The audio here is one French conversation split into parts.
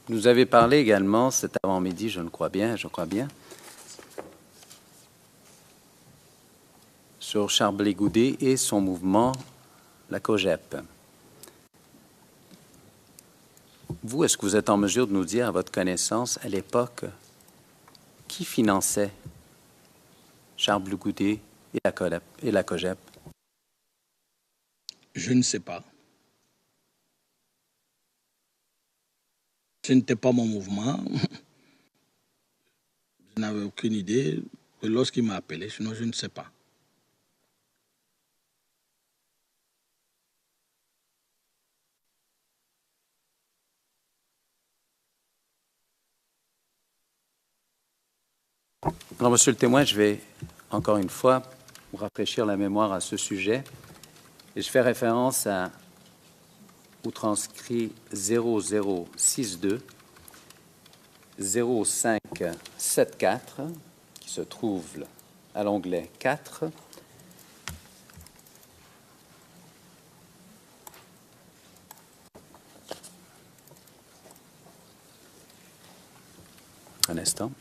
Nous avez parlé également cet avant-midi, je crois bien, sur Charles Blé Goudet et son mouvement, la COGEP. Vous, est-ce que vous êtes en mesure de nous dire, à votre connaissance, à l'époque, qui finançait Charles Blé Goudet et la COGEP? Je ne sais pas. Ce n'était pas mon mouvement. Je n'avais aucune idée de lorsqu'il m'a appelé, sinon je ne sais pas. Alors, Monsieur le témoin, je vais, encore une fois, vous rafraîchir la mémoire à ce sujet. Et je fais référence au transcrit 0062 0574, qui se trouve à l'onglet 4. Un instant.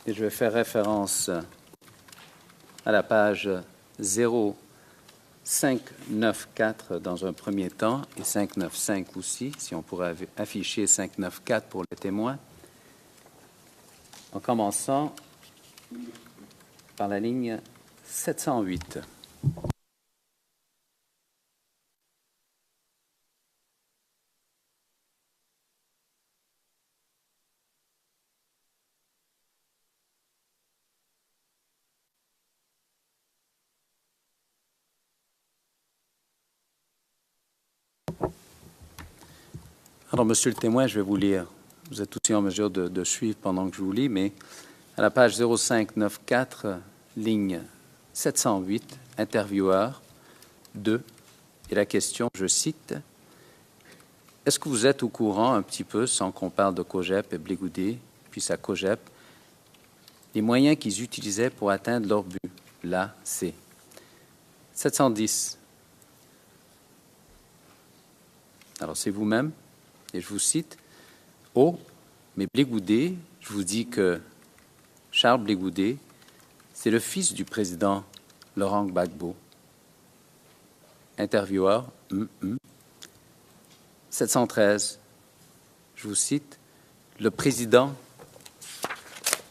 Et je vais faire référence à la page 0594 dans un premier temps et 595 aussi, si on pourrait afficher 594 pour les témoins, en commençant par la ligne 708. Alors, Monsieur le témoin, je vais vous lire. Vous êtes aussi en mesure de suivre pendant que je vous lis, mais à la page 0594, ligne 708, intervieweur 2, et la question, je cite, « Est-ce que vous êtes au courant un petit peu, sans qu'on parle de COGEP et Blé Goudet, puis sa COGEP, les moyens qu'ils utilisaient pour atteindre leur but? » Là, c'est 710. Alors, c'est vous-même. Et je vous cite, « Oh, mais Blé Goudet, je vous dis que Charles Blé Goudet, c'est le fils du président Laurent Gbagbo. » Intervieweur, 713, je vous cite, « Le président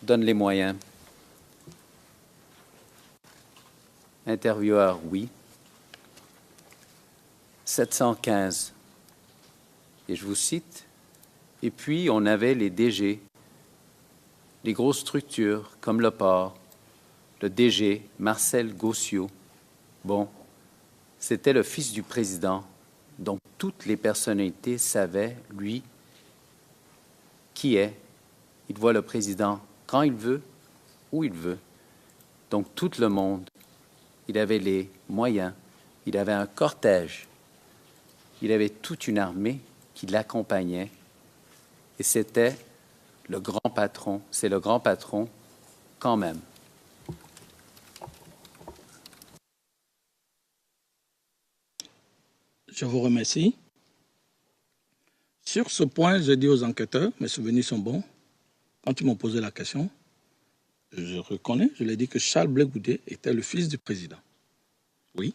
donne les moyens. » Intervieweur, oui. 715, et je vous cite, « Et puis, on avait les DG, les grosses structures comme le port, le DG Marcel Gossiot. Bon, c'était le fils du président, donc toutes les personnalités savaient, lui, qui est. Il voit le président quand il veut, où il veut. Donc tout le monde, il avait les moyens, il avait un cortège, il avait toute une armée qui l'accompagnait, et c'était le grand patron, c'est le grand patron quand même. Je vous remercie. Sur ce point, j'ai dit aux enquêteurs, mes souvenirs sont bons, quand ils m'ont posé la question, je reconnais, je leur ai dit que Charles Blé Goudet était le fils du président. Oui.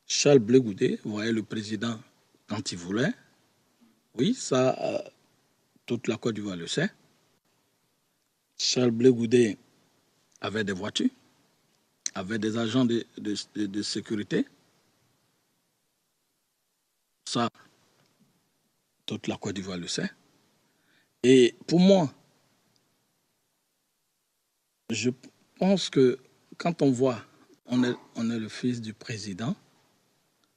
Charles Blé Goudet voyait le président quand il voulait. Oui, ça, toute la Côte d'Ivoire le sait. Charles Blé Goudet avait des voitures, avait des agents de sécurité. Ça, toute la Côte d'Ivoire le sait. Et pour moi, je pense que quand on voit, on est le fils du président,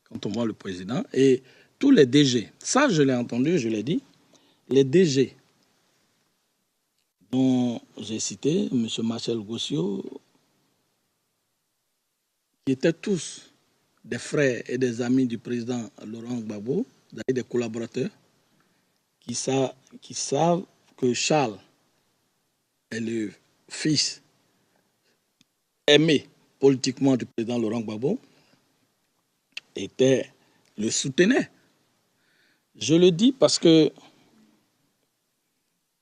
quand on voit le président, et tous les DG, ça je l'ai entendu, je l'ai dit, les DG dont j'ai cité, M. Marcel Gossiot, qui étaient tous des frères et des amis du président Laurent Gbagbo, des collaborateurs, qui savent que Charles et le fils aimé politiquement du président Laurent Gbagbo le soutenait. Je le dis parce que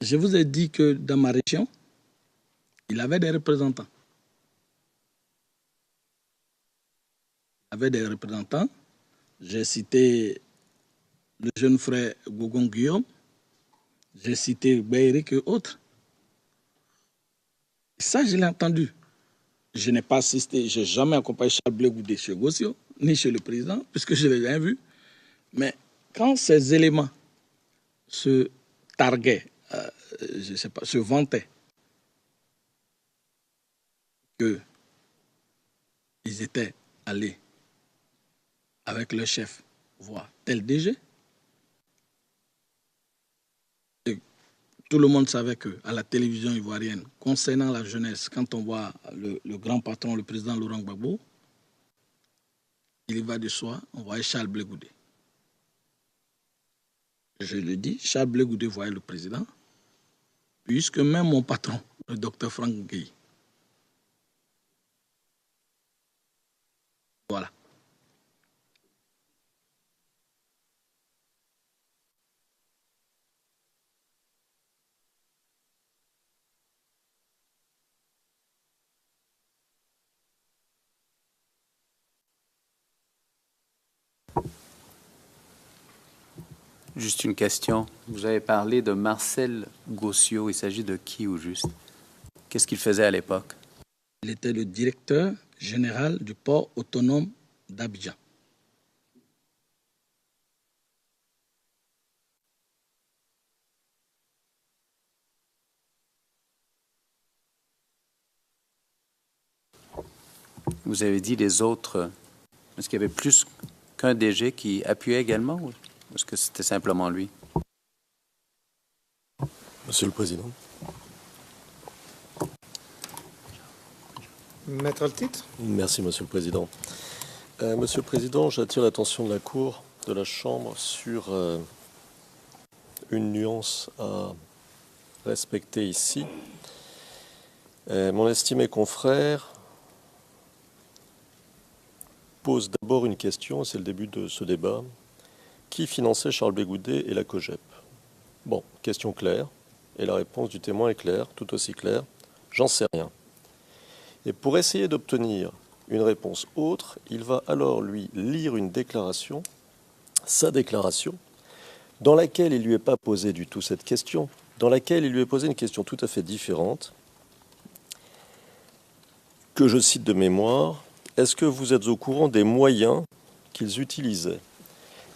je vous ai dit que dans ma région, il avait des représentants. J'ai cité le jeune frère Gougon Guillaume, j'ai cité Bayrick et autres. Ça, je l'ai entendu. Je n'ai pas assisté, je n'ai jamais accompagné Charles Blé Goudé chez Gossio, ni chez le président, puisque je ne l'ai rien vu. Mais quand ces éléments se targuaient, je ne sais pas, se vantaient qu'ils étaient allés avec leur chef voir tel DG, et tout le monde savait qu'à la télévision ivoirienne, concernant la jeunesse, quand on voit le grand patron, le président Laurent Gbagbo, il y va de soi, on voyait Charles Blé Goudé. Je le dis, Charles Blé Goudé voyait le président, puisque même mon patron, le docteur Franck Gueye. Voilà. Juste une question. Vous avez parlé de Marcel Gossio. Il s'agit de qui au juste? Qu'est-ce qu'il faisait à l'époque? Il était le directeur général du port autonome d'Abidjan. Vous avez dit les autres. Est-ce qu'il y avait plus qu'un DG qui appuyait également ou est-ce que c'était simplement lui? Monsieur le Président. Maître le titre. Merci, Monsieur le Président. Monsieur le Président, j'attire l'attention de la Cour, de la Chambre, sur une nuance à respecter ici. Mon estimé confrère pose d'abord une question, c'est le début de ce débat. Qui finançait Charles Blé Goudé et la COGEP? Bon, question claire, et la réponse du témoin est claire, tout aussi claire. J'en sais rien. Et pour essayer d'obtenir une réponse autre, il va alors lui lire une déclaration, sa déclaration, dans laquelle il ne lui est pas posé du tout cette question, dans laquelle il lui est posé une question tout à fait différente, que je cite de mémoire. Est-ce que vous êtes au courant des moyens qu'ils utilisaient?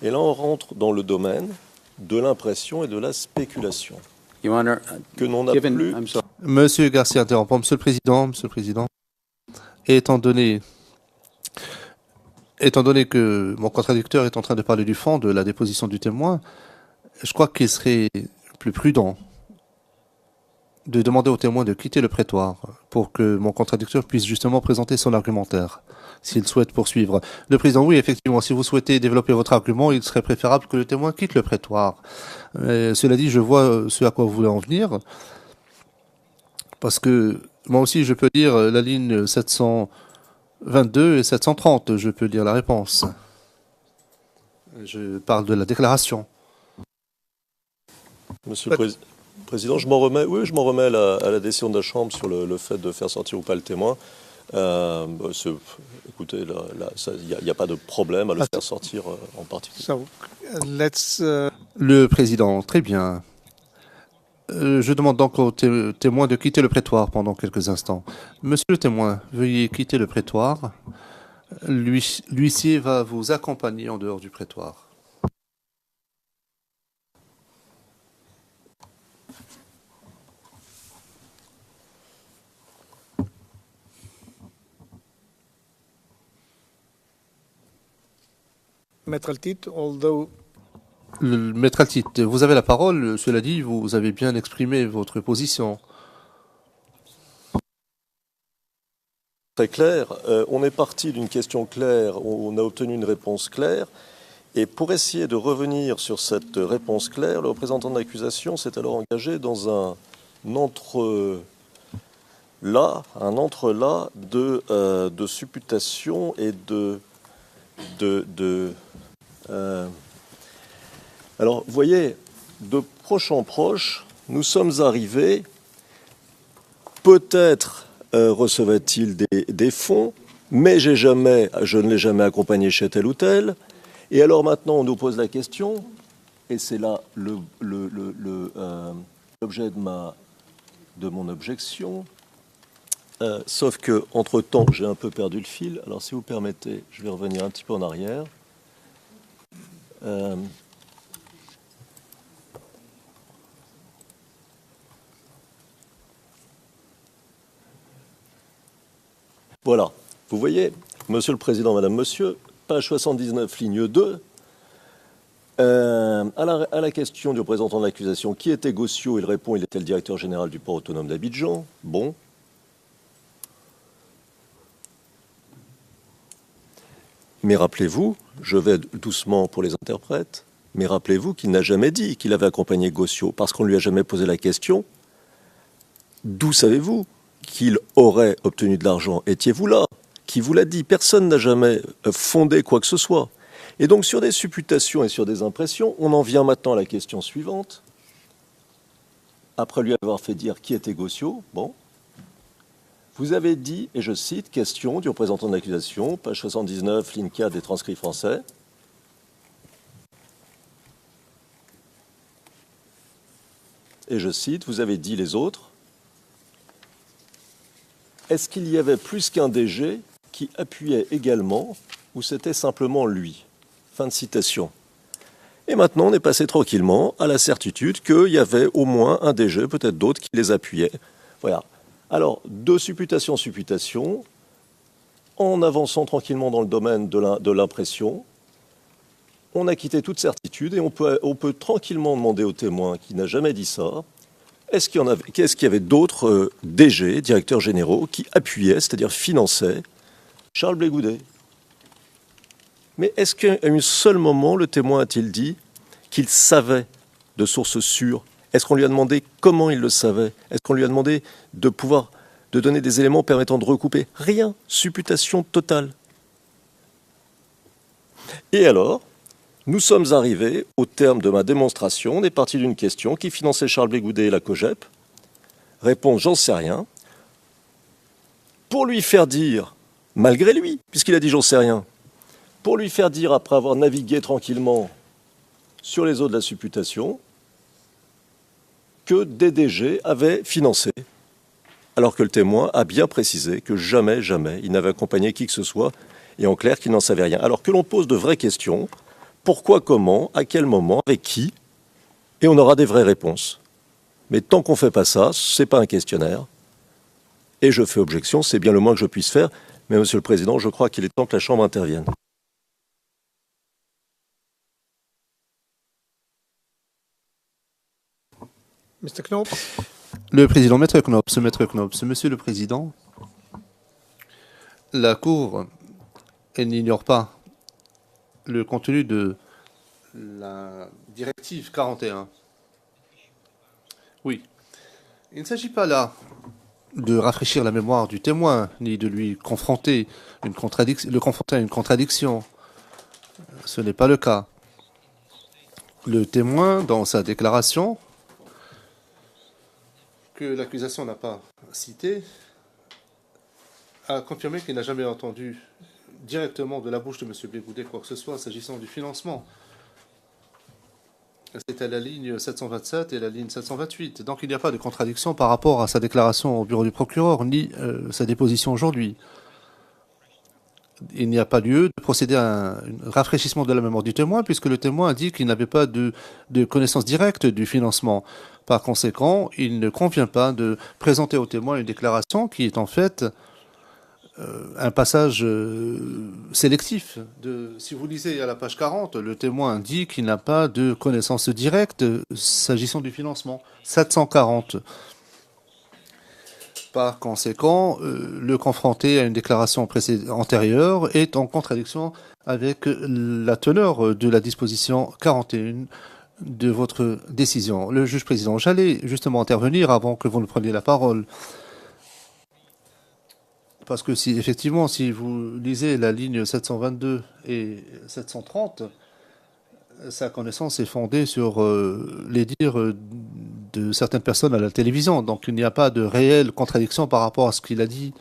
Et là, on rentre dans le domaine de l'impression et de la spéculation. Your Honor, que l'on n'a given, plus. I'm sorry. Monsieur Garcia interrompt. Monsieur le Président, étant donné que mon contradicteur est en train de parler du fond de la déposition du témoin, je crois qu'il serait plus prudent de demander au témoin de quitter le prétoire pour que mon contradicteur puisse justement présenter son argumentaire, s'il souhaite poursuivre. Le Président, oui, effectivement, si vous souhaitez développer votre argument, il serait préférable que le témoin quitte le prétoire. Cela dit, je vois ce à quoi vous voulez en venir, parce que moi aussi, je peux lire la ligne 722 et 730, je peux lire la réponse. Je parle de la déclaration. Monsieur le Président, je m'en remets, oui, je m'en remets à la décision de la Chambre sur le fait de faire sortir ou pas le témoin. Écoutez, il n'y a pas de problème à le faire sortir en particulier. So, Le Président, très bien. Je demande donc au témoin de quitter le prétoire pendant quelques instants. Monsieur le témoin, veuillez quitter le prétoire. L'huissier va vous accompagner en dehors du prétoire. Maître le titre, although... Maître Altit, vous avez la parole. Cela dit, vous avez bien exprimé votre position. Très clair. On est parti d'une question claire, on a obtenu une réponse claire. Et pour essayer de revenir sur cette réponse claire, le représentant de l'accusation s'est alors engagé dans un là, un entrelac de supputation et Alors, vous voyez, de proche en proche, nous sommes arrivés, peut-être recevait-il des fonds, mais je ne l'ai jamais accompagné chez tel ou tel. Et alors maintenant, on nous pose la question, et c'est là l'objet de mon objection, sauf que entre-temps, j'ai un peu perdu le fil. Alors, si vous permettez, je vais revenir un petit peu en arrière. Voilà. Vous voyez, Monsieur le Président, Madame, Monsieur, page 79, ligne 2, à la question du représentant de l'accusation, qui était Gossio, il répond, il était le directeur général du port autonome d'Abidjan. Bon. Mais rappelez-vous, je vais doucement pour les interprètes, mais rappelez-vous qu'il n'a jamais dit qu'il avait accompagné Gossio, parce qu'on ne lui a jamais posé la question. D'où savez-vous qu'il aurait obtenu de l'argent? Étiez-vous là? Qui vous l'a dit? Personne n'a jamais fondé quoi que ce soit. Et donc sur des supputations et sur des impressions, on en vient maintenant à la question suivante. Après lui avoir fait dire qui était Gossio, bon, vous avez dit, et je cite, question du représentant de l'accusation, page 79, ligne 4 des transcrits français. Et je cite, vous avez dit les autres. Est-ce qu'il y avait plus qu'un DG qui appuyait également ou c'était simplement lui? Fin de citation. Et maintenant, on est passé tranquillement à la certitude qu'il y avait au moins un DG, peut-être d'autres, qui les appuyaient. Voilà. Alors, de supputation en supputation, en avançant tranquillement dans le domaine de l'impression, on a quitté toute certitude et on peut tranquillement demander au témoin qui n'a jamais dit ça, est-ce qu'il y avait d'autres DG, directeurs généraux, qui appuyaient, c'est-à-dire finançaient Charles Blé Goudet? Mais est-ce qu'à un seul moment, le témoin a-t-il dit qu'il savait de sources sûres? Est-ce qu'on lui a demandé comment il le savait? Est-ce qu'on lui a demandé de donner des éléments permettant de recouper? Rien, supputation totale. Et alors, nous sommes arrivés au terme de ma démonstration. On est parti d'une question: qui finançait Charles Blé Goudet et la COGEP? Réponse: j'en sais rien. Pour lui faire dire, malgré lui, puisqu'il a dit j'en sais rien, pour lui faire dire, après avoir navigué tranquillement sur les eaux de la supputation, que des DG avaient financé, alors que le témoin a bien précisé que jamais, jamais, il n'avait accompagné qui que ce soit, et en clair qu'il n'en savait rien. Alors que l'on pose de vraies questions: pourquoi, comment, à quel moment, avec qui? Et on aura des vraies réponses. Mais tant qu'on ne fait pas ça, ce n'est pas un questionnaire. Et je fais objection, c'est bien le moins que je puisse faire. Mais Monsieur le Président, je crois qu'il est temps que la Chambre intervienne. Mr. Knoop. Le président, Maître Knops, Monsieur le Président, la Cour, elle n'ignore pas le contenu de la directive 41. Oui. Il ne s'agit pas là de rafraîchir la mémoire du témoin, ni de lui confronter le confronter à une contradiction. Ce n'est pas le cas. Le témoin, dans sa déclaration, que l'accusation n'a pas citée, a confirmé qu'il n'a jamais entendu directement de la bouche de M. Blé Goudet quoi que ce soit s'agissant du financement. C'était la ligne 727 et la ligne 728. Donc il n'y a pas de contradiction par rapport à sa déclaration au bureau du procureur, ni sa déposition aujourd'hui. Il n'y a pas lieu de procéder à un rafraîchissement de la mémoire du témoin, puisque le témoin a dit qu'il n'avait pas de connaissance directe du financement. Par conséquent, il ne convient pas de présenter au témoin une déclaration qui est en fait un passage sélectif. Si vous lisez à la page 40, le témoin dit qu'il n'a pas de connaissance directe s'agissant du financement. 740. Par conséquent, le confronter à une déclaration antérieure est en contradiction avec la teneur de la disposition 41 de votre décision. Le juge président, j'allais justement intervenir avant que vous ne preniez la parole. Parce que si effectivement, si vous lisez la ligne 722 et 730, sa connaissance est fondée sur les dires de certaines personnes à la télévision. Donc il n'y a pas de réelle contradiction par rapport à ce qu'il a dit.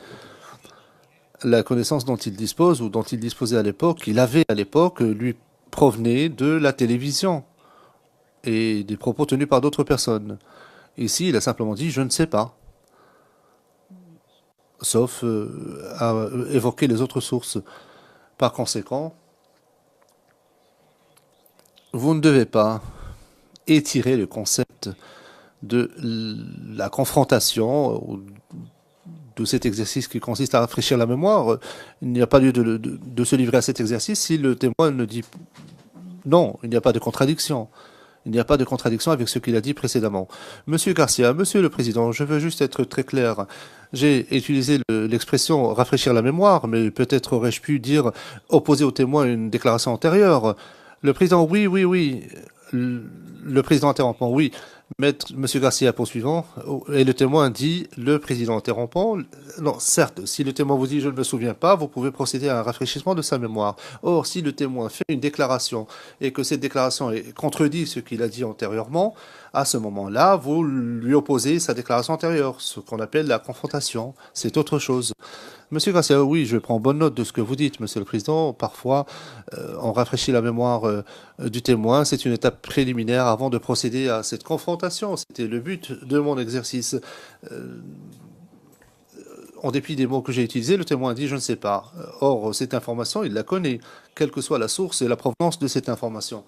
La connaissance dont il dispose ou dont il disposait à l'époque, qu'il avait à l'époque, lui provenait de la télévision et des propos tenus par d'autres personnes. Ici, il a simplement dit « je ne sais pas », sauf à évoquer les autres sources. Par conséquent, vous ne devez pas étirer le concept de la confrontation ou de cet exercice qui consiste à rafraîchir la mémoire. Il n'y a pas lieu de se livrer à cet exercice si le témoin ne dit non, il n'y a pas de contradiction. Il n'y a pas de contradiction avec ce qu'il a dit précédemment. Monsieur Garcia, Monsieur le Président, je veux juste être très clair. J'ai utilisé l'expression rafraîchir la mémoire, mais peut-être aurais-je pu dire opposer au témoin une déclaration antérieure. Le Président, oui, oui, oui. Le Président interrompant, oui. Maître, Monsieur Garcia poursuivant, et le témoin dit, le Président interrompant, non, certes, si le témoin vous dit je ne me souviens pas, vous pouvez procéder à un rafraîchissement de sa mémoire. Or, si le témoin fait une déclaration et que cette déclaration contredit ce qu'il a dit antérieurement, à ce moment-là, vous lui opposez sa déclaration antérieure, ce qu'on appelle la confrontation. C'est autre chose. Monsieur Garcia, oui, je prends bonne note de ce que vous dites, Monsieur le Président. Parfois, on rafraîchit la mémoire du témoin. C'est une étape préliminaire avant de procéder à cette confrontation. C'était le but de mon exercice. En dépit des mots que j'ai utilisés, le témoin dit « je ne sais pas ». Or, cette information, il la connaît, quelle que soit la source et la provenance de cette information.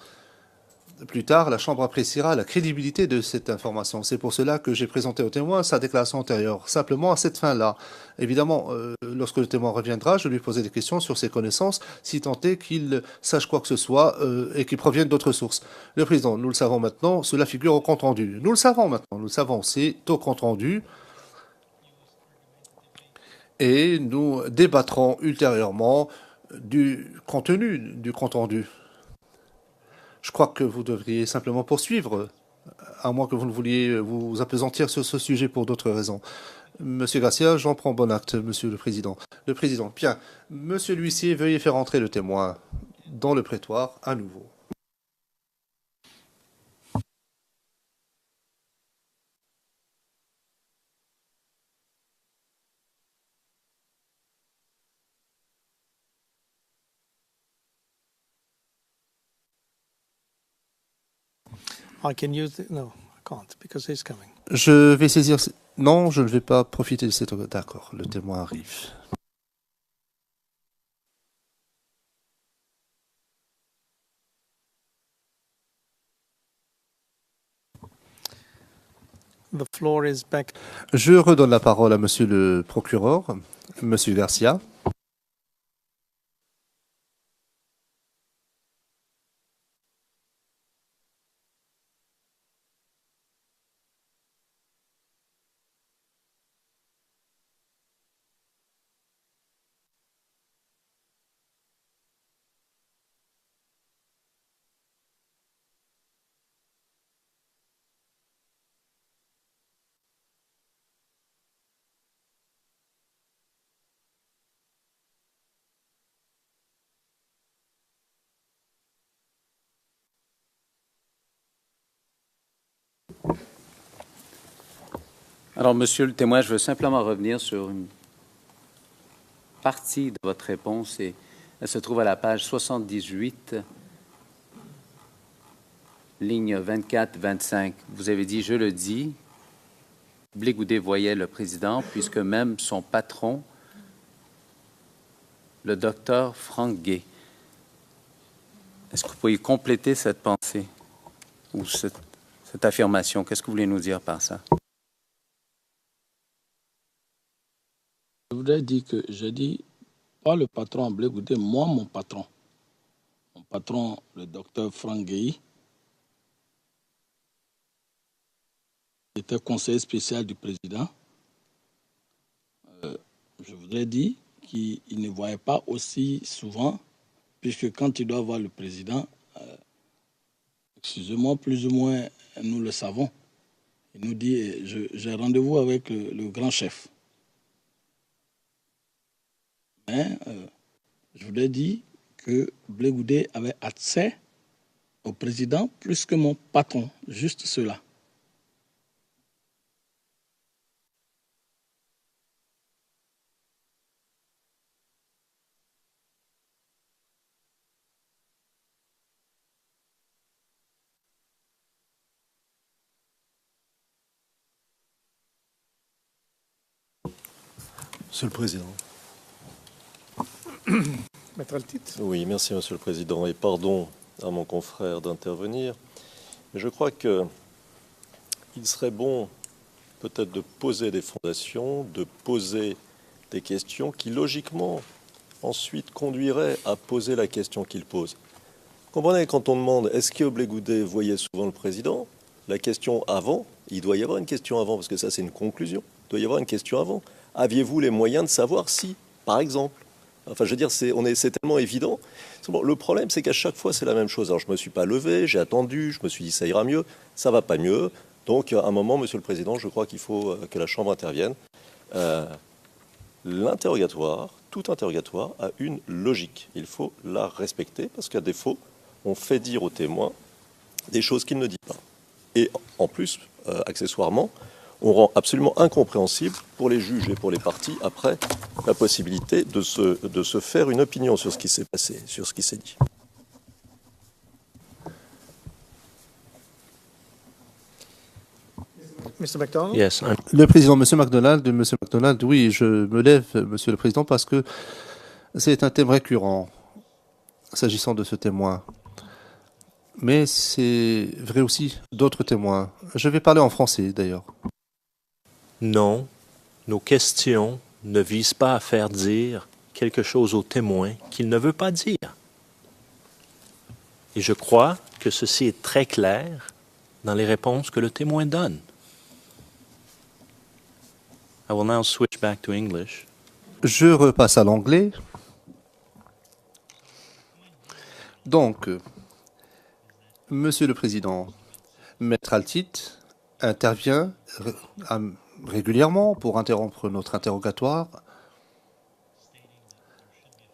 Plus tard, la Chambre appréciera la crédibilité de cette information. C'est pour cela que j'ai présenté au témoin sa déclaration antérieure, simplement à cette fin-là. Évidemment, lorsque le témoin reviendra, je lui poserai des questions sur ses connaissances, si tant est qu'il sache quoi que ce soit et qu'il provienne d'autres sources. Le Président, nous le savons maintenant, cela figure au compte-rendu. Nous le savons maintenant, nous le savons, c'est au compte-rendu. Et nous débattrons ultérieurement du contenu du compte-rendu. Je crois que vous devriez simplement poursuivre, à moins que vous ne vouliez vous appesantir sur ce sujet pour d'autres raisons. Monsieur Garcia, j'en prends bon acte, Monsieur le Président. Le Président, bien. Monsieur l'huissier, veuillez faire entrer le témoin dans le prétoire à nouveau. I can use it. No, I can't because he's coming. Je vais saisir... Non, je ne vais pas profiter de cette... D'accord, le témoin arrive. The floor is back. Je redonne la parole à Monsieur le procureur, Monsieur Garcia. Alors, Monsieur le témoin, je veux simplement revenir sur une partie de votre réponse et elle se trouve à la page 78, ligne 24-25. Vous avez dit, je le dis, Blé Goudet voyait le président puisque même son patron, le docteur Frank Gay. Est-ce que vous pourriez compléter cette pensée ou cette affirmation? Qu'est-ce que vous voulez nous dire par ça? Je voudrais dire que j'ai dit, pas le patron Blé Goudet, moi, mon patron. Mon patron, le docteur Frank Gay, était conseiller spécial du président. Je voudrais dire qu'il ne voyait pas aussi souvent, puisque quand il doit voir le président, excusez-moi, plus ou moins, nous le savons. Il nous dit, j'ai rendez-vous avec le grand chef. Hein, je vous ai dit que Blé Goudé avait accès au président plus que mon patron, juste cela. Monsieur le Président. Maître Altit. Oui, merci Monsieur le Président. Et pardon à mon confrère d'intervenir. Mais je crois qu'il serait bon peut-être de poser des fondations, de poser des questions qui logiquement ensuite conduiraient à poser la question qu'il pose. Vous comprenez, quand on demande est-ce que Blé Goudé voyait souvent le président, la question avant, il doit y avoir une question avant, parce que ça c'est une conclusion, il doit y avoir une question avant. Aviez-vous les moyens de savoir si, par exemple, enfin je veux dire, c'est tellement évident. Bon, le problème c'est qu'à chaque fois c'est la même chose. Alors je ne me suis pas levé, j'ai attendu, je me suis dit ça ira mieux, ça va pas mieux. Donc à un moment, Monsieur le Président, je crois qu'il faut que la Chambre intervienne. L'interrogatoire, tout interrogatoire a une logique. Il faut la respecter parce qu'à défaut, on fait dire aux témoins des choses qu'il ne dit pas. Et en plus, accessoirement, on rend absolument incompréhensible pour les juges et pour les parties après la possibilité de se faire une opinion sur ce qui s'est passé, sur ce qui s'est dit. Mr. MacDonald. Yes, Le président, Monsieur MacDonald, oui, je me lève, Monsieur le Président, parce que c'est un thème récurrent s'agissant de ce témoin. Mais c'est vrai aussi d'autres témoins. Je vais parler en français, d'ailleurs. non, nos questions ne visent pas à faire dire quelque chose au témoin qu'il ne veut pas dire. Et je crois que ceci est très clair dans les réponses que le témoin donne. I will now switch back to English. Je repasse à l'anglais. Donc, Monsieur le Président, Maître Altit intervient régulièrement pour interrompre notre interrogatoire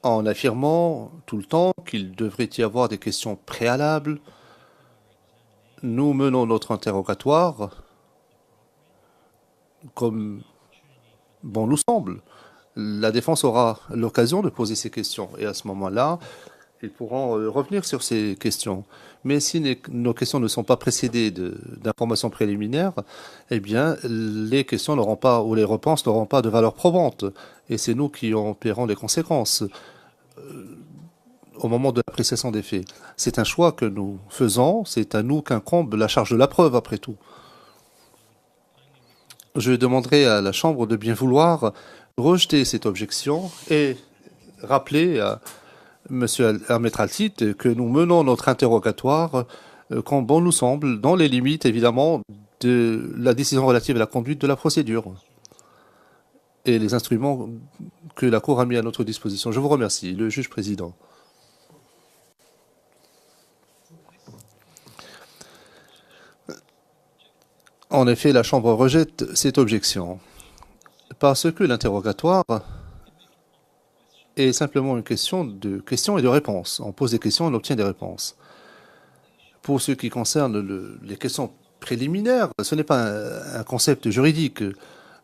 en affirmant tout le temps qu'il devrait y avoir des questions préalables. Nous menons notre interrogatoire comme bon nous semble. La défense aura l'occasion de poser ces questions et à ce moment-là, ils pourront revenir sur ces questions. Mais si nos questions ne sont pas précédées d'informations préliminaires, eh bien, les questions n'auront pas, ou les réponses n'auront pas de valeur probante. Et c'est nous qui en paierons les conséquences au moment de l'appréciation des faits. C'est un choix que nous faisons, c'est à nous qu'incombe la charge de la preuve, après tout. Je demanderai à la Chambre de bien vouloir rejeter cette objection et rappeler à Maître Altit que nous menons notre interrogatoire quand bon nous semble, dans les limites évidemment de la décision relative à la conduite de la procédure et les instruments que la Cour a mis à notre disposition. Je vous remercie, le juge président. En effet, la Chambre rejette cette objection parce que l'interrogatoire est simplement une question de questions et de réponses. On pose des questions et on obtient des réponses. Pour ce qui concerne les questions préliminaires, ce n'est pas un concept juridique.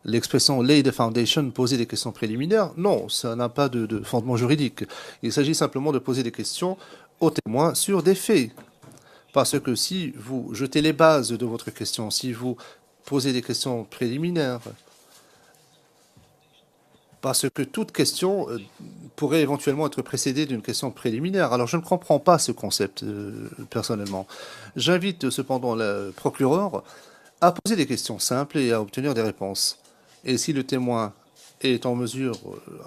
L'expression « lay the foundation », poser des questions préliminaires, non, ça n'a pas de fondement juridique. Il s'agit simplement de poser des questions aux témoins sur des faits. Parce que si vous jetez les bases de votre question, si vous posez des questions préliminaires, parce que toute question pourrait éventuellement être précédée d'une question préliminaire. Alors je ne comprends pas ce concept personnellement. J'invite cependant le procureur à poser des questions simples et à obtenir des réponses. Et si le témoin est en mesure,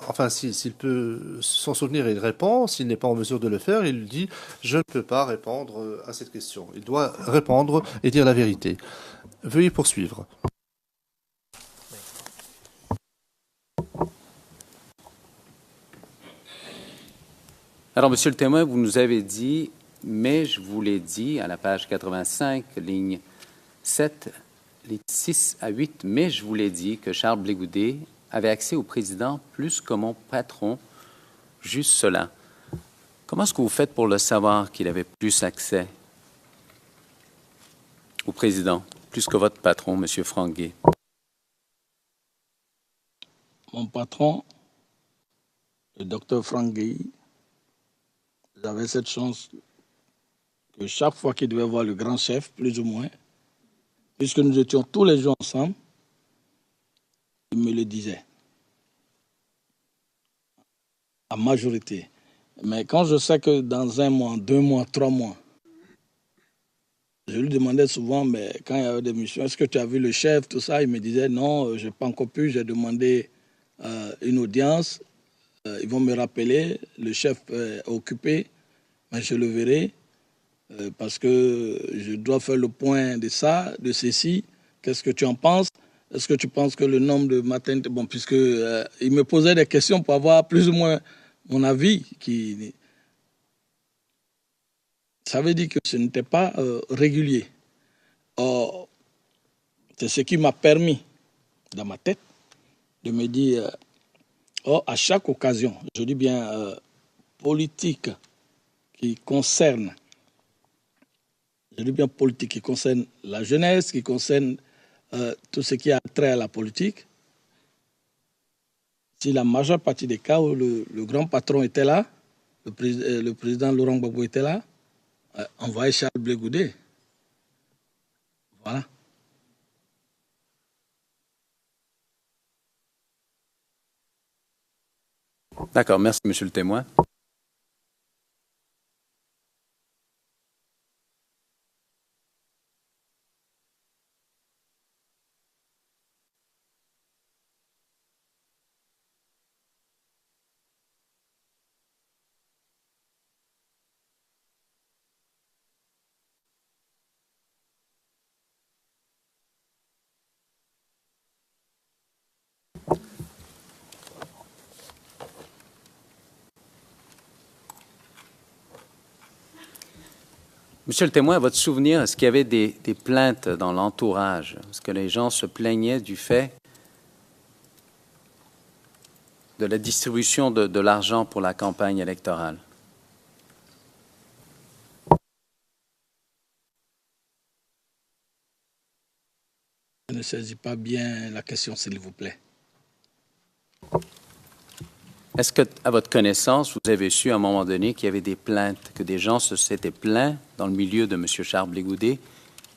enfin s'il peut s'en souvenir et il répond, s'il n'est pas en mesure de le faire, il dit « je ne peux pas répondre à cette question ». Il doit répondre et dire la vérité. Veuillez poursuivre. Alors, Monsieur le témoin, vous nous avez dit, mais je vous l'ai dit à la page 85, ligne 7, ligne 6 à 8, mais je vous l'ai dit que Charles Blé Goudé avait accès au président plus que mon patron juste cela. Comment est-ce que vous faites pour le savoir qu'il avait plus accès au président, plus que votre patron, M. Franguet? Mon patron, le docteur Franguet, j'avais cette chance que chaque fois qu'il devait voir le grand chef, plus ou moins, puisque nous étions tous les jours ensemble, il me le disait. En majorité. Mais quand je sais que dans 1 mois, 2 mois, 3 mois, je lui demandais souvent, mais quand il y avait des missions, est-ce que tu as vu le chef, tout ça? Il me disait, non, je n'ai pas encore pu, j'ai demandé une audience, ils vont me rappeler, le chef est occupé, mais je le verrai, parce que je dois faire le point de ça, de ceci, qu'est-ce que tu en penses? Est-ce que tu penses que le nombre de maternités... Bon, puisque il me posait des questions pour avoir plus ou moins mon avis. Ça veut dire que ce n'était pas régulier. Or, c'est ce qui m'a permis, dans ma tête, de me dire, à chaque occasion, je dis bien politique qui concerne, la jeunesse, qui concerne tout ce qui a trait à la politique, si la majeure partie des cas où le grand patron était là, le président Laurent Gbagbo était là, envoyé Charles Blé Goudé. Voilà. D'accord, merci, Monsieur le témoin. Monsieur le témoin, à votre souvenir, est-ce qu'il y avait des plaintes dans l'entourage? Est-ce que les gens se plaignaient du fait de la distribution de l'argent pour la campagne électorale? Je ne saisis pas bien la question, s'il vous plaît. Est-ce que, à votre connaissance, vous avez su à un moment donné qu'il y avait des plaintes, que des gens se s'étaient plaints dans le milieu de M. Charles Blé Goudé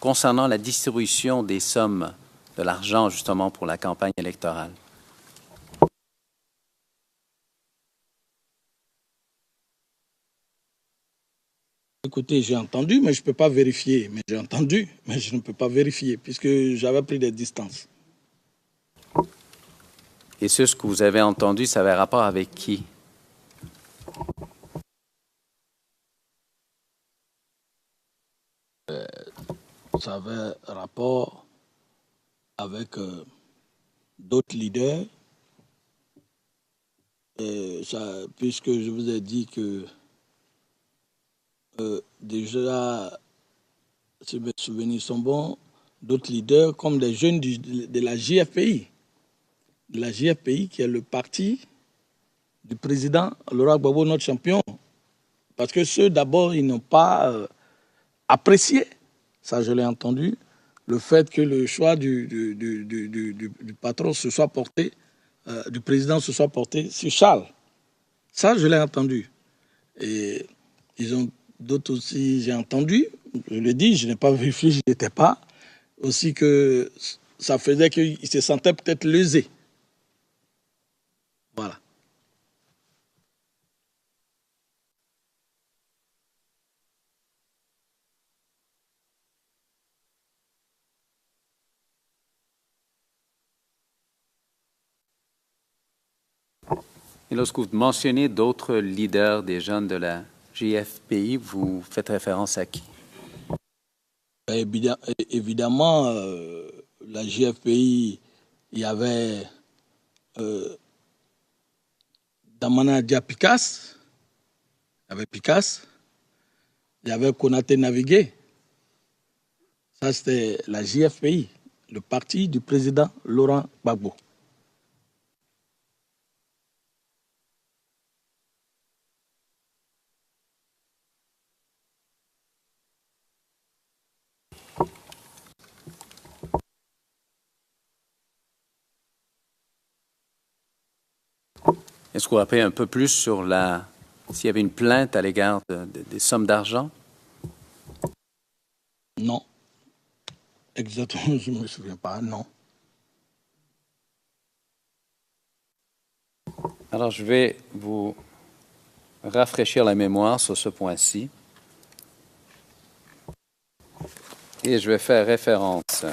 concernant la distribution des sommes de l'argent justement pour la campagne électorale? Écoutez, j'ai entendu, mais je ne peux pas vérifier. Mais j'ai entendu, mais je ne peux pas vérifier, puisque j'avais pris des distances. Et ce que vous avez entendu, ça avait rapport avec qui? Ça avait rapport avec d'autres leaders. Puisque je vous ai dit que déjà, si mes souvenirs sont bons, d'autres leaders comme des jeunes de la JFPI. De la JFPI qui est le parti du président Laurent Gbagbo, notre champion. Parce que ceux d'abord, ils n'ont pas apprécié, ça je l'ai entendu, le fait que le choix du patron se soit porté, du président se soit porté sur Charles. Ça je l'ai entendu. Et ils ont d'autres aussi, j'ai entendu, je le dis, je n'ai pas vérifié, je n'étais pas, aussi que ça faisait qu'ils se sentaient peut-être lésés. Voilà. Et lorsque vous mentionnez d'autres leaders des jeunes de la JFPI, vous faites référence à qui? Évidemment, la JFPI, il y avait Damana Dia Picasse, il y avait Konaté Navigué. Ça, c'était la JFPI, le parti du président Laurent Gbagbo. Est-ce que vous rappelez un peu plus sur s'il y avait une plainte à l'égard des sommes d'argent? Non. Exactement, je ne me souviens pas, non. Alors, je vais vous rafraîchir la mémoire sur ce point-ci. Et je vais faire référence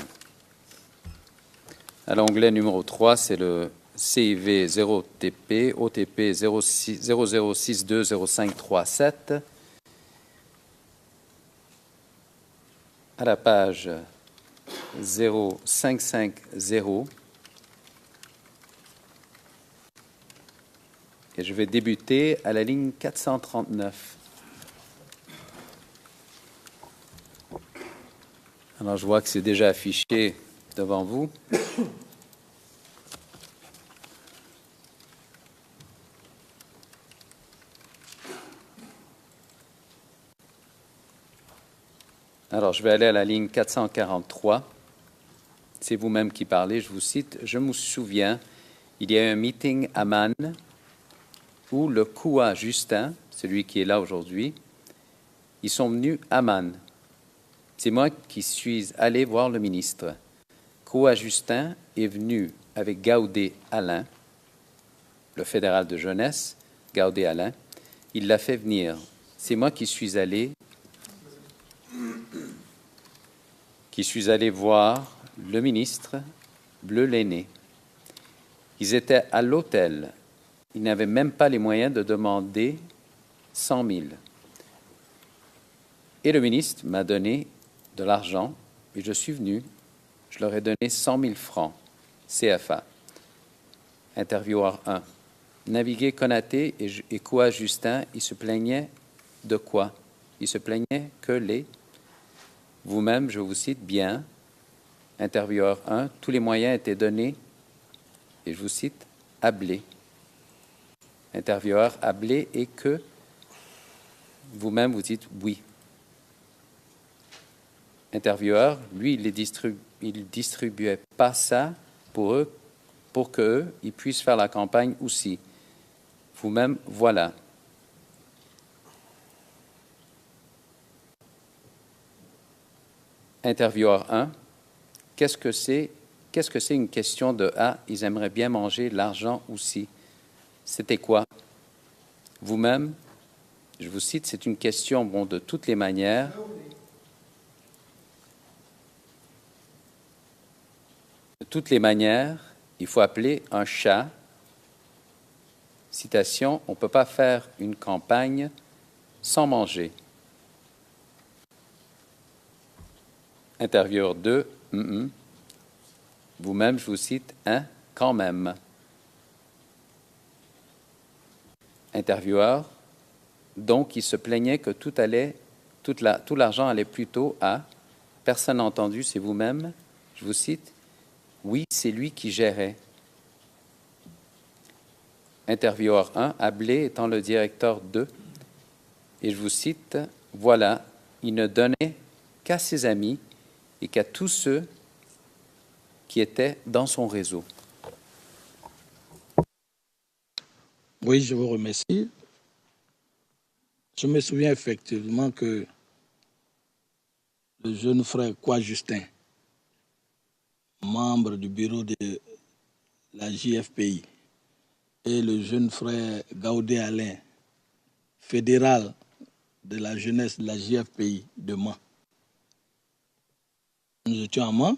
à l'onglet numéro 3, c'est le CIV 0TP, OTP 00620537. À la page 0550. Et je vais débuter à la ligne 439. Alors, je vois que c'est déjà affiché devant vous. Alors, je vais aller à la ligne 443. C'est vous-même qui parlez, je vous cite. « Je me souviens, il y a eu un meeting à Man où le Koua Justin, celui qui est là aujourd'hui, ils sont venus à Man. C'est moi qui suis allé voir le ministre. Koua Justin est venu avec Gaudé Alain, le fédéral de jeunesse, Gaudé Alain. Il l'a fait venir. C'est moi qui suis allé voir le ministre Bleu l'aîné. Ils étaient à l'hôtel. Ils n'avaient même pas les moyens de demander 100 000. Et le ministre m'a donné de l'argent et je suis venu. Je leur ai donné 100 000 francs CFA. Intervieweur 1. Naviguer Konaté et Koua Justin, ils se plaignaient de quoi? Ils se plaignaient que les... Vous-même, je vous cite bien. Intervieweur 1. Tous les moyens étaient donnés, et je vous cite, à Blé. Intervieweur à Blé et que vous-même vous dites oui. Intervieweur, lui, il distribuait pas ça pour eux, pour qu'eux, ils puissent faire la campagne aussi. Vous-même, voilà. Intervieweur 1, qu'est-ce que c'est une question de « Ah, ils aimeraient bien manger l'argent aussi ». C'était quoi? Vous-même, je vous cite, c'est une question, bon, de toutes les manières. De toutes les manières, il faut appeler un chat. Citation, on ne peut pas faire une campagne sans manger. Intervieweur 2, Vous-même, je vous cite, quand même. Intervieweur, donc il se plaignait que tout l'argent allait plutôt à, personne n'a entendu, c'est vous-même, je vous cite, oui, c'est lui qui gérait. Intervieweur 1, Ablé étant le directeur 2, et je vous cite, voilà, il ne donnait qu'à ses amis et qu'à tous ceux qui étaient dans son réseau. Oui, je vous remercie. Je me souviens effectivement que le jeune frère Koua Justin, membre du bureau de la JFPI, et le jeune frère Gaudé Alain, fédéral de la jeunesse de la JFPI de Mans. Nous étions à Mans.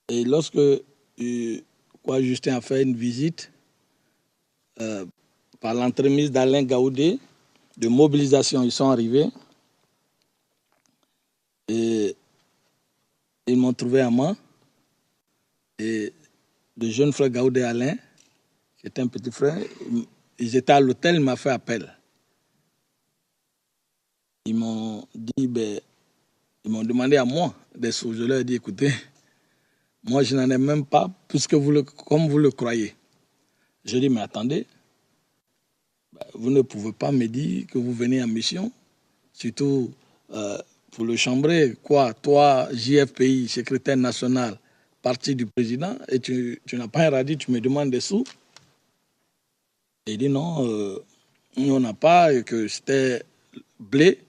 Et lorsque Koua Justin a fait une visite, par l'entremise d'Alain Gaudé, de mobilisation, ils sont arrivés. Et ils m'ont trouvé à Mans. Et le jeune frère Gaudé Alain, qui était un petit frère, ils étaient à l'hôtel, il m'a fait appel. Ils m'ont dit, ils m'ont demandé à moi des sous. Je leur ai dit, écoutez, moi je n'en ai même pas, puisque comme vous le croyez. Je dis, mais attendez, vous ne pouvez pas me dire que vous venez en mission, surtout pour le chambrer. Quoi, toi, JFPI, secrétaire national, parti du président, et tu n'as pas un radis, tu me demandes des sous. Et il dit non, nous, on n'a pas, et que c'était Blé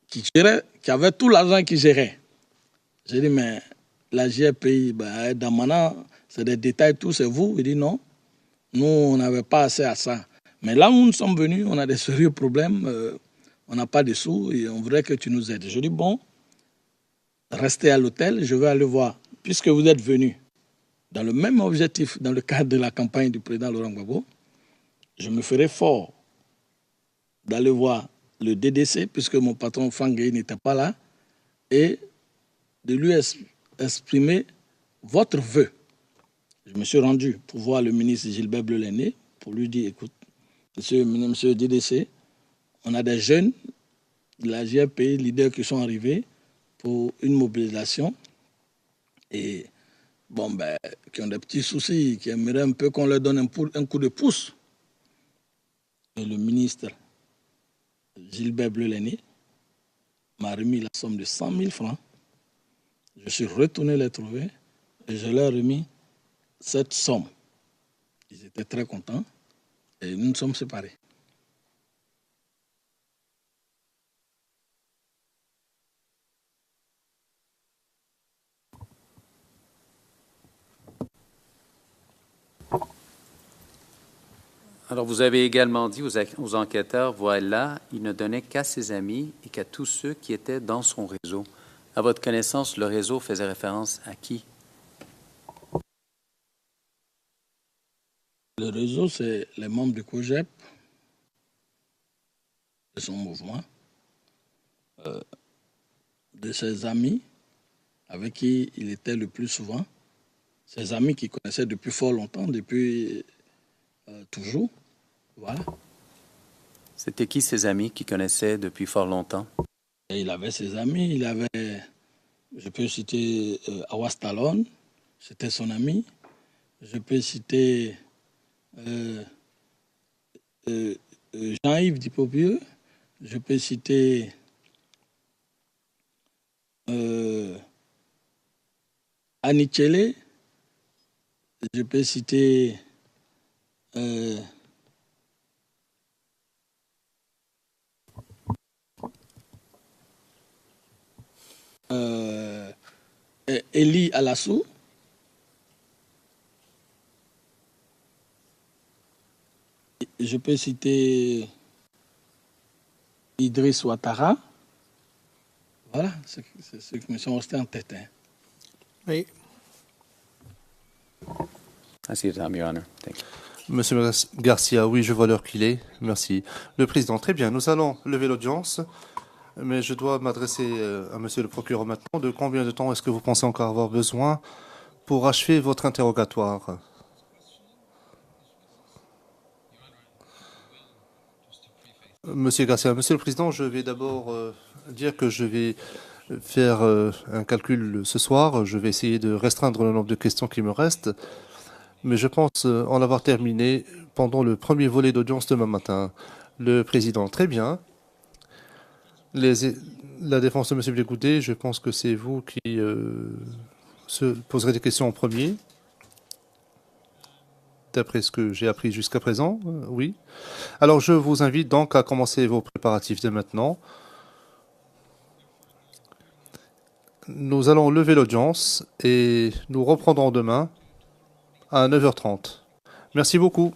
qui gérait, qui avait tout l'argent qui gérait. J'ai dit, mais la GRPI, Damana, c'est des détails, tout, c'est vous. Il dit non, nous, on n'avait pas assez à ça. Mais là où nous sommes venus, on a des sérieux problèmes, on n'a pas de sous et on voudrait que tu nous aides. Je dis, bon, restez à l'hôtel, je vais aller voir. Puisque vous êtes venus dans le même objectif, dans le cadre de la campagne du président Laurent Gbagbo, je me ferai fort d'aller voir le DDC, puisque mon patron Franck Gueye n'était pas là, et de lui exprimer votre vœu. Je me suis rendu pour voir le ministre Gilbert Bleu-Lenné, pour lui dire, écoute, monsieur DDC, on a des jeunes de la GRPI, leaders qui sont arrivés pour une mobilisation et qui ont des petits soucis, qui aimeraient un peu qu'on leur donne un coup de pouce. Et le ministre Gilbert Bleu-Lenné m'a remis la somme de 100 000 francs. Je suis retourné les trouver et je leur ai remis cette somme. Ils étaient très contents et nous nous sommes séparés. Alors, vous avez également dit aux enquêteurs, voilà, il ne donnait qu'à ses amis et qu'à tous ceux qui étaient dans son réseau. À votre connaissance, le réseau faisait référence à qui? Le réseau, c'est les membres du COGEP, de son mouvement, de ses amis avec qui il était le plus souvent, ses amis qu'il connaissait depuis fort longtemps, depuis toujours. Voilà. C'était qui ses amis qu'il connaissait depuis fort longtemps? Et il avait ses amis, il avait, je peux citer Awas Talon, c'était son ami. Je peux citer Jean-Yves Dipopieux. Je peux citer Annie Tchele. Je peux citer Elie Alassou. Je peux citer Idriss Ouattara. Voilà, c'est ceux qui me sont restés en tête. Hein. Oui. I see your time, Your Honor. Thank you. Monsieur Garcia, oui, je vois l'heure qu'il est. Merci. Le président, très bien. Nous allons lever l'audience, mais je dois m'adresser à monsieur le procureur maintenant. De combien de temps est-ce que vous pensez encore avoir besoin pour achever votre interrogatoire? Monsieur Garcia, monsieur le président, je vais d'abord dire que je vais faire un calcul ce soir. Je vais essayer de restreindre le nombre de questions qui me restent. Mais je pense en avoir terminé pendant le premier volet d'audience demain matin. Le président, très bien. La défense de M. Blé-Goudet, je pense que c'est vous qui se poserez des questions en premier. D'après ce que j'ai appris jusqu'à présent, oui. Alors je vous invite donc à commencer vos préparatifs dès maintenant. Nous allons lever l'audience et nous reprendrons demain à 9h30. Merci beaucoup.